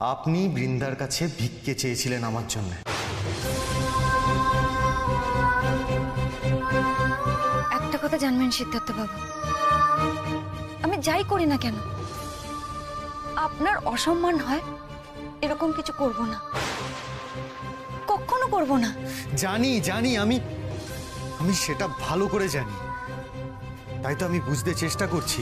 আপনি বৃন্দার কাছে ভিক্ষে চেয়েছিলেন আমার জন্য। একটা কথা জানবেন সিদ্ধার্থ বাবু, আমি যাই করি না কেন আপনার অসম্মান হয় এরকম কিছু করব না, কখনো করব না। জানি জানি, আমি সেটা ভালো করে জানি। তাই তো আমি বুঝতে চেষ্টা করছি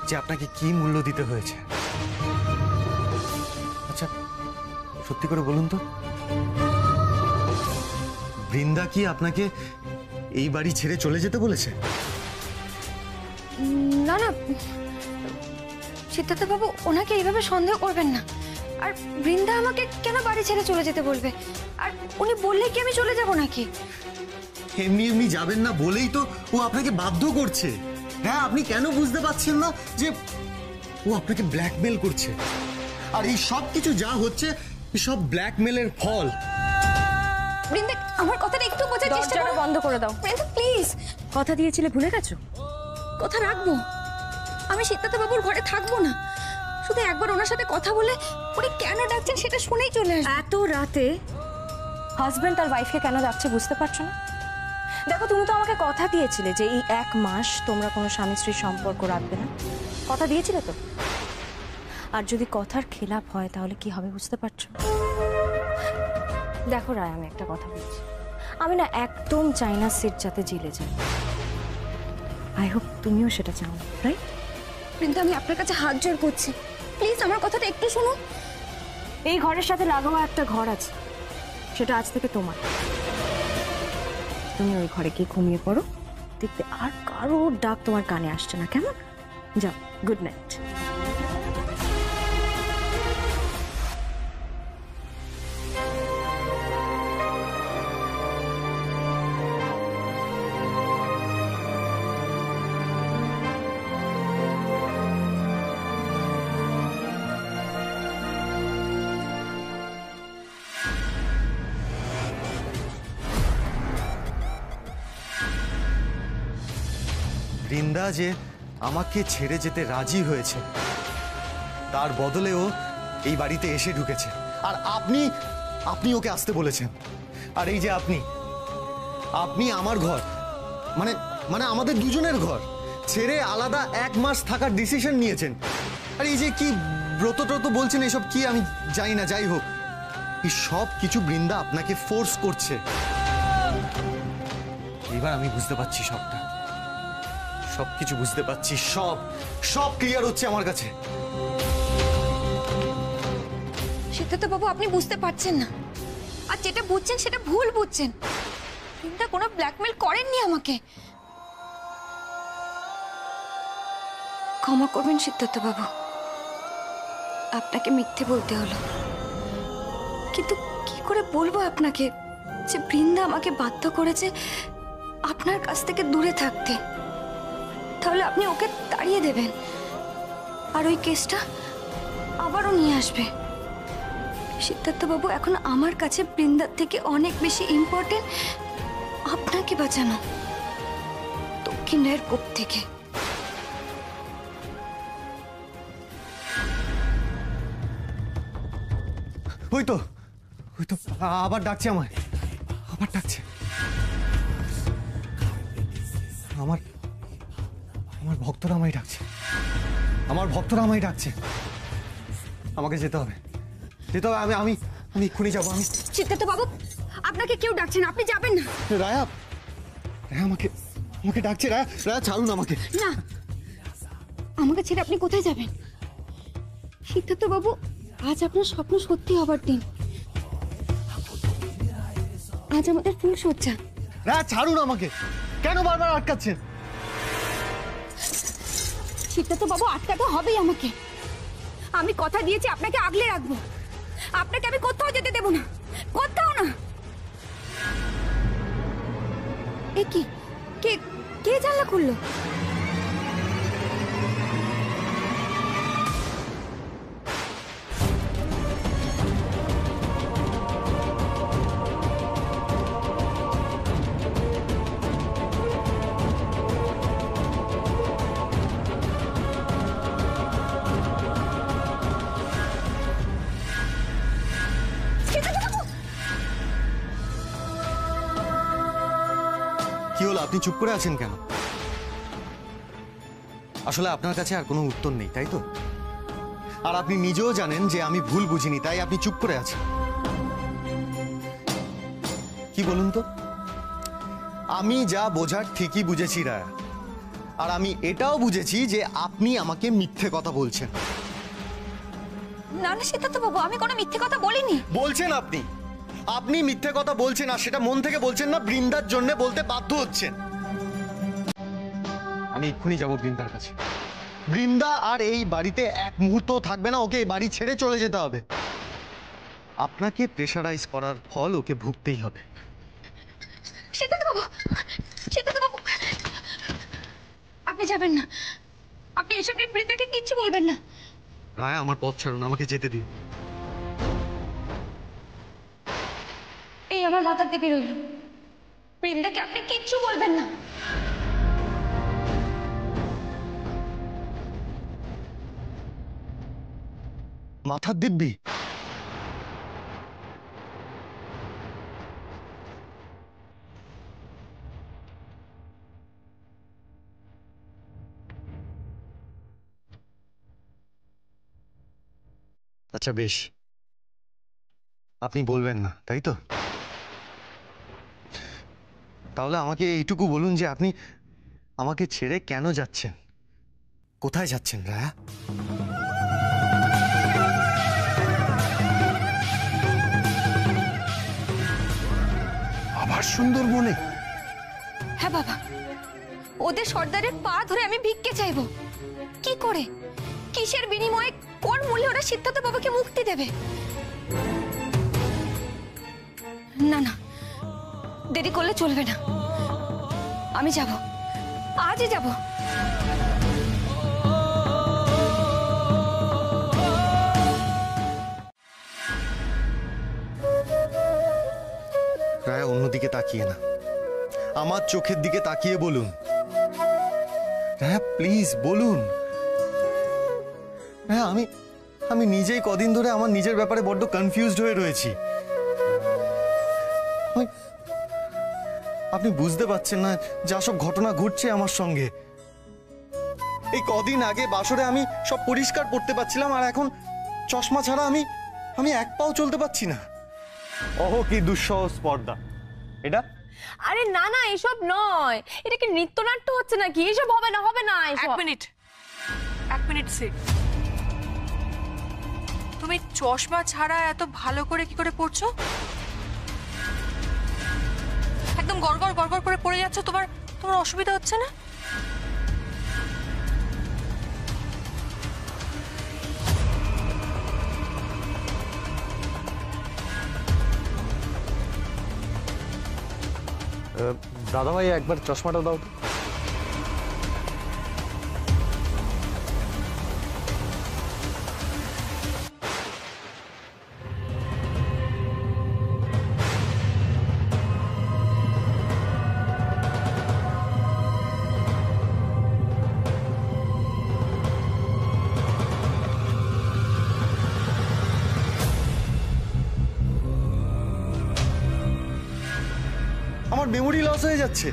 যে আপনাকে কি মূল্য দিতে হয়েছে। আচ্ছা সত্যি করে বলুন তো, বৃন্দা কি আপনাকে এই বাড়ি ছেড়ে চলে যেতে বলেছে? না না সিদ্ধার্থ বাবু, ওনাকে এইভাবে সন্দেহ করবেন না। আর বৃন্দা আমাকে কেন বাড়ি ছেড়ে চলে যেতে বলবে? আর উনি বললে কি আমি চলে যাব নাকি? এমনি এমনি যাবেন না বলেই তো ও আপনাকে বাধ্য করছে। হ্যাঁ, আপনি কেন বুঝতে পারছেন না যে ও আপনাকে ব্ল্যাকমেল করছে? আর এই সব কিছু যা হচ্ছে সব ব্ল্যাকমেলের ফল। বৃন্দা, আমার কথাটা একটু বোঝার চেষ্টা করো। বন্ধ করে দাও বৃন্দা প্লিজ। কথা দিয়েছিলে ভুলে গেছো? কথা রাখবো, আমি সিদ্ধার্থ বাবুর ঘরে থাকবো না। শুধু একবার ওনার সাথে কথা বলে উনি কেন ডাকছেন সেটা শুনেই চলে আসবে। এত রাতে হাজবেন্ড তার ওয়াইফকে কেন ডাকছে বুঝতে পারছো না? দেখো, তুমি তো আমাকে কথা দিয়েছিলে যে এই 1 মাস তোমরা কোনো স্বামী স্ত্রীর সম্পর্ক রাখবে না। কথা দিয়েছিলে তো? আর যদি কথার খেলাপ হয় তাহলে কি হবে বুঝতে পারছো? দেখো রায়, আমি একটা কথা বলছি, আমি না একদম চাই না সিট যাতে জিলে যায়। আই হোপ তুমিও সেটা চাও না, রাইট? বৃন্দা, আমি আপনার কাছে হাত জোড় করছি, প্লিজ আমার কথাটা একটু শুনুন। এই ঘরের সাথে লাগাওয়া একটা ঘর আছে, সেটা আজ থেকে তোমার। তুমি ওই ঘরে গিয়ে ঘুমিয়ে পড়ো, দেখবে আর কারোর ডাক তোমার কানে আসছে না, কেমন? যাও, গুড নাইট। বৃন্দা যে আমাকে ছেড়ে যেতে রাজি হয়েছে, তার বদলেও এই বাড়িতে এসে ঢুকেছে। আর আপনি ওকে আসতে বলেছেন। আর এই যে আপনি আমার ঘর, মানে আমাদের দুজনের ঘর ছেড়ে আলাদা 1 মাস থাকার ডিসিশন নিয়েছেন। আর এই যে কি ব্রত ট্রত বলছেন, এসব কি আমি জানি না। যাই হোক, এই সব কিছু বৃন্দা আপনাকে ফোর্স করছে। এবার আমি বুঝতে পারছি সবটা, সবকিছু বুঝতে পারছি, সব ক্লিয়ার হচ্ছে আমার কাছে। সিদ্ধার্থ বাবু, আপনি বুঝতে পারছেন না, আর যেটা বুঝছেন সেটা ভুল বুঝছেন। বৃন্দা কোনো ব্ল্যাকমেল করেননি আমাকে। ক্ষমা করবেন সিদ্ধার্থ বাবু, আপনাকে মিথ্যে বলতে হলো। কিন্তু কি করে বলবো আপনাকে যে বৃন্দা আমাকে বাধ্য করেছে আপনার কাছ থেকে দূরে থাকতে? তাহলে আপনি ওকে তাড়িয়ে দেবেন আর ওই কেসটা আবারও নিয়ে আসবে। সিদ্ধার্থ বাবু, এখন আমার কাছে বৃন্দার থেকে অনেক বেশি ইম্পর্টেন্ট আপনাকে বাঁচানো দক্ষিণ রায়ের কোপ থেকে। ওই তো আবার ডাকছে আমায়, আবার ডাকছে। আমার ভক্তরা আমায় ডাকছে, আমাকে যেতে হবে। আমি এক্ষুনি যাবো। আমি সিদ্ধার্থ বাবু, আপনাকে কেউ ডাকছেন, আপনি যাবেন না। রায়া আমাকে ডাকছে। রায়া ছাড়ুন আমাকে। না, আমাকে ছেড়ে আপনি কোথায় যাবেন? সিদ্ধার্থ বাবু, আজ আপনার স্বপ্ন সত্যি হবার দিন। আজ আমাদের ফুল সজ্জা। রায়া ছাড়ুন আমাকে, কেন বারবার আটকাচ্ছেন? সিদ্ধার্থ বাবু, আটকাতে হবেই আমাকে। আমি কথা দিয়েছি আপনাকে আগলে রাখবো, আপনাকে আমি কোথাও যেতে দেব না, কোথাও না। এ কি, কে জানলা খুললো? হলো? আপনি চুপ করে আছেন কেন? আসলে আপনার কাছে আর কোনো উত্তর নেই, তাই তো? আর আপনি নিজেও জানেন যে আমি ভুল বুঝিনি, তাই আপনি চুপ করে আছেন। কি বলুন তো? আমি যা বোঝার ঠিকই বুঝেছি রায়া, আর আমি এটাও বুঝেছি যে আপনি আমাকে মিথ্যে কথা বলছেন। না না সিদ্ধার্থ বাবু, আমি কোনো মিথ্যে কথা বলিনি। বলছেন আপনি, আপনি মিথ্যে কথা বলছেন, আর সেটা মন থেকে বলছেন না, বৃন্দার জন্য বলতে বাধ্য হচ্ছেন। আমি এক্ষুনি যাবো বৃন্দার কাছে। বৃন্দা আর এই বাড়িতে এক মুহূর্ত থাকবে না, ওকে এই বাড়ি ছেড়ে চলে যেতে হবে। আপনাকে প্রেশারাইজ করার ফল ওকে ভুগতেই হবে। সিদ্ধার্থ বাবু, সিদ্ধার্থ বাবু, আপনি যাবেন না। আপনি এসব নিয়ে বৃন্দাকে কিচ্ছু বলবেন না। রায়, আমার পথ ছাড়ুন, আমাকে যেতে দিন। এই আমার মাথার দিকে রইল, বৃন্দাকে আপনি কিচ্ছু বলবেন না। মাথার দিব্যি? আচ্ছা বেশ, আপনি বলবেন না তাই তো? তাহলে আমাকে এইটুকু বলুন যে আপনি আমাকে ছেড়ে কেন যাচ্ছেন? কোথায় যাচ্ছেন রায়া? আবার সুন্দরবনে? হ্যাঁ বাবা, ওদের সর্দারের পা ধরে আমি ভিক্ষে চাইবো। কি করে, কিসের বিনিময়ে, কোন মূল্যে ওরা সিদ্ধার্থ বাবাকে মুক্তি দেবে? না না, দেরি করলে চলবে না। আমি যাব, আজই যাব। রায়া, অন্যদিকে তাকিয়ে না, আমার চোখের দিকে তাকিয়ে বলুন। রায়া প্লিজ বলুন। হ্যাঁ, আমি নিজেই কদিন ধরে আমার নিজের ব্যাপারে বড্ড কনফিউজড হয়ে রয়েছি। আপনি বুঝতে পারছেন না যা সব ঘটনা ঘটছে আমার সঙ্গে। এই কদিন আগে বাসরে আমি সব পরিষ্কার করতে পারছিলাম, আর এখন চশমা ছাড়া আমি এক পাও চলতে পারছি না। কি দুঃসহ স্পর্ধা এটা! আরে না না, এসব নয়। এটা কি নৃত্যনাট্য হচ্ছে নাকি? এসব হবে না, হবে না। এক মিনিট, এক মিনিট সে, তুমি চশমা ছাড়া এত ভালো করে কি করে পড়ছো? একদম গড়গড় গড়গড় করে পড়ে যাচ্ছ, তোমার অসুবিধা হচ্ছে না? দাদা ভাই, একবার চশমাটা দাও তো। আমার মেমোরি লস হয়ে যাচ্ছে।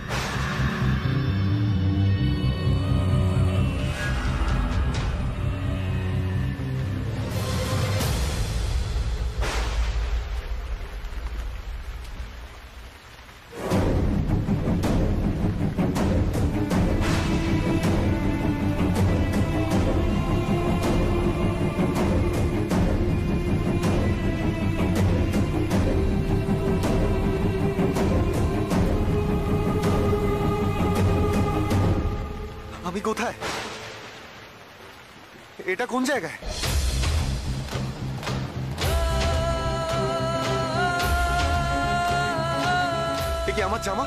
আমি কোথায়? এটা কোন জায়গায়? এ কি আমার জামা?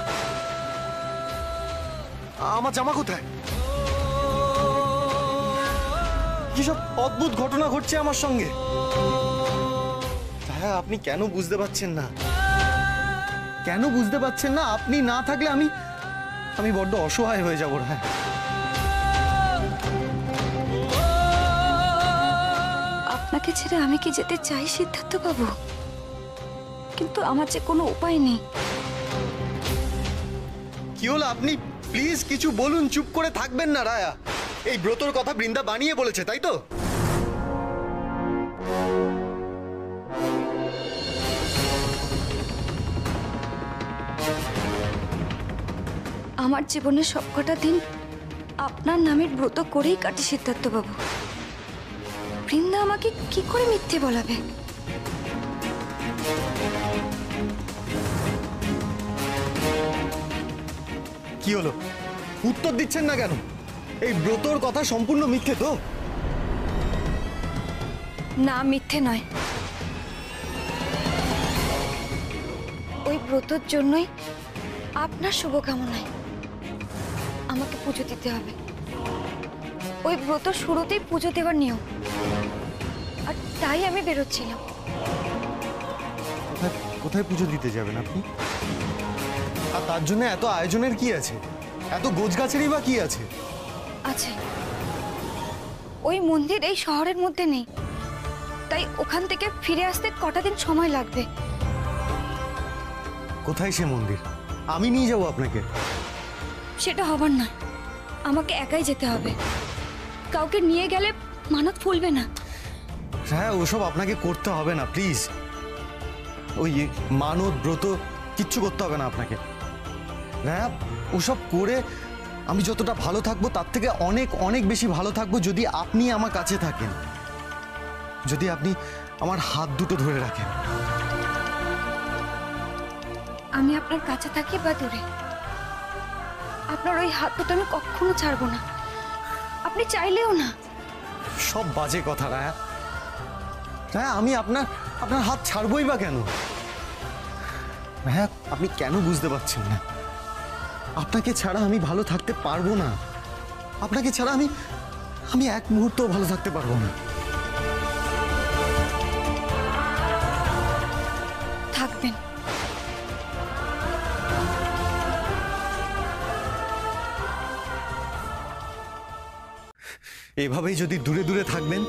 আমার জামা কোথায়? কি সব অদ্ভুত ঘটনা ঘটছে আমার সঙ্গে। হ্যাঁ, আপনি কেন বুঝতে পারছেন না? কেন বুঝতে পারছেন না? আপনি না থাকলে আমি বড্ড অসহায় হয়ে যাবো। হ্যাঁ, আপনাকে ছেড়ে আমি কি যেতে চাই সিদ্ধার্থ বাবু? কিন্তু আমার যে কোনো উপায় নেই। কি হলো? আপনি প্লিজ কিছু বলুন, চুপ করে থাকবেন না রায়া। এই ব্রতর কথা বৃন্দা বানিয়ে বলেছে, তাই তো? আমার জীবনের সবকটা দিন আপনার নামের ব্রত করেই কাটে সিদ্ধার্থ বাবু। বৃন্দা আমাকে কি করে মিথ্যে বলাবে? কি হলো? উত্তর দিচ্ছেন না কেন? এই ব্রতর কথা সম্পূর্ণ মিথ্যে তো? না, মিথ্যে নয়। ওই ব্রতর জন্যই আপনার শুভকামনায় আমাকে পুজো দিতে হবে। ওই ব্রত শুরুতেই পুজো দেওয়ার নিয়ম, আর তাই আমি বেরোচ্ছিলাম। কোথায় পুজো দিতে যাবেন আপনি? আর তার জন্য এত আয়োজনের কি আছে? এত গোছগাছেরই বা কি আছে? আছে, ওই মন্দির এই শহরের মধ্যে নেই, তাই ওখান থেকে ফিরে আসতে কটা দিন সময় লাগবে। কোথায় সে মন্দির? আমি নিয়ে যাবো আপনাকে। সেটা হবার নয়, আমাকে একাই যেতে হবে। কাউকে নিয়ে গেলে মানত ফুলবে না। হ্যাঁ, ওসব আপনাকে করতে হবে না, প্লিজ। ওই মানত ব্রত কিচ্ছু করতে হবে না আপনাকে। হ্যাঁ, ওসব করে আমি যতটা ভালো থাকবো তার থেকে অনেক অনেক বেশি ভালো থাকবো যদি আপনি আমার কাছে থাকেন, যদি আপনি আমার হাত দুটো ধরে রাখেন। আমি আপনার কাছে থাকি বা দূরে, আপনার ওই হাত দুটো আমি কখনো ছাড়বো না, আপনি চাইলেও না। সব বাজে কথা রায়া। হ্যাঁ, আমি আপনার আপনার হাত ছাড়বই বা কেন? হ্যাঁ, আপনি কেন বুঝতে পারছেন না? আপনাকে ছাড়া আমি ভালো থাকতে পারবো না। আপনাকে ছাড়া আমি আমি এক মুহূর্তও ভালো থাকতে পারবো না। থাকবেন। এভাবেই যদি দূরে দূরে থাকবেন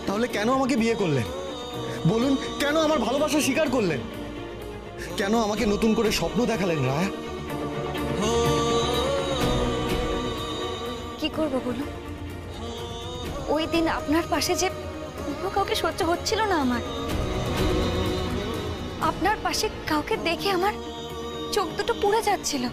তাহলে কেন আমাকে বিয়ে করলেন? বলুন, কেন আমার ভালোবাসা স্বীকার করলেন? কেন আমাকে নতুন করে স্বপ্ন দেখালেন রায়া? কি করবো বলুন? ওই দিন আপনার পাশে যে অন্য কাউকে সহ্য হচ্ছিল না আমার। আপনার পাশে কাউকে দেখে আমার চোখ দুটো পুড়ে যাচ্ছিল।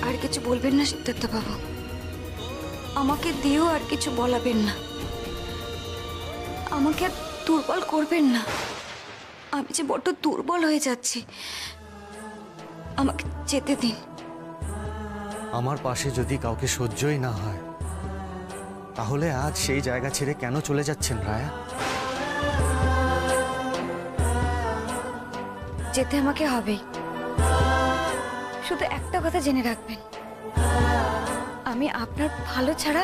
আর কিছু বলবেন না সিদ্ধার্থ বাবু, আমাকে দিয়েও আর কিছু বলাবেন না, আমাকে আর দুর্বল করবেন না। আমি যে বড্ড দুর্বল হয়ে যাচ্ছি, আমাকে যেতে দিন। আমার পাশে যদি কাউকে সহ্যই না হয় তাহলে আজ সেই জায়গা ছেড়ে কেন চলে যাচ্ছেন রায়া? যেতে আমাকে হবেই। শুধু একটা কথা জেনে রাখবেন, আমি আপনার ভালো ছাড়া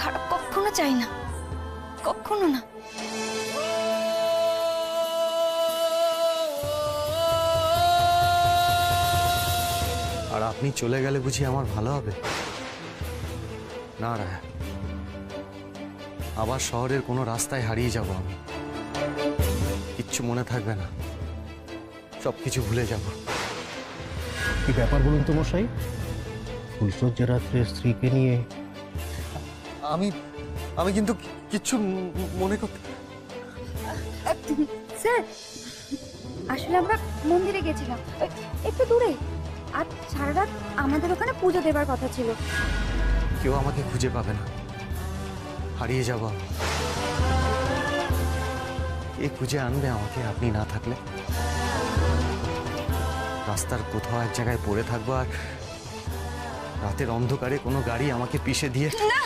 খারাপ কখনো চাই না, কখনো না। আর আপনি চলে গেলে বুঝি আমার ভালো হবে? না রায়া, আবার শহরের কোনো রাস্তায় হারিয়ে যাব আমি। কিচ্ছু মনে থাকবে না, সবকিছু ভুলে যাব। কি ব্যাপার বলুন তো মশাই? ফুলসজ্জা রাত্রে স্ত্রীকে নিয়ে আমি আমি কিন্তু কিচ্ছু মনে করতে। স্যার, আসলে আমরা মন্দিরে গেছিলাম, একটু দূরে। আর সারা রাত আমাদের ওখানে পুজো দেবার কথা ছিল। কেউ আমাকে খুঁজে পাবে না, হারিয়ে যাব আমি। কে খুঁজে আনবে আমাকে আপনি না থাকলে? রাস্তার কোথাও এক জায়গায় পড়ে থাকবো, আর রাতের অন্ধকারে কোনো গাড়ি আমাকে পিষে দিয়ে। না,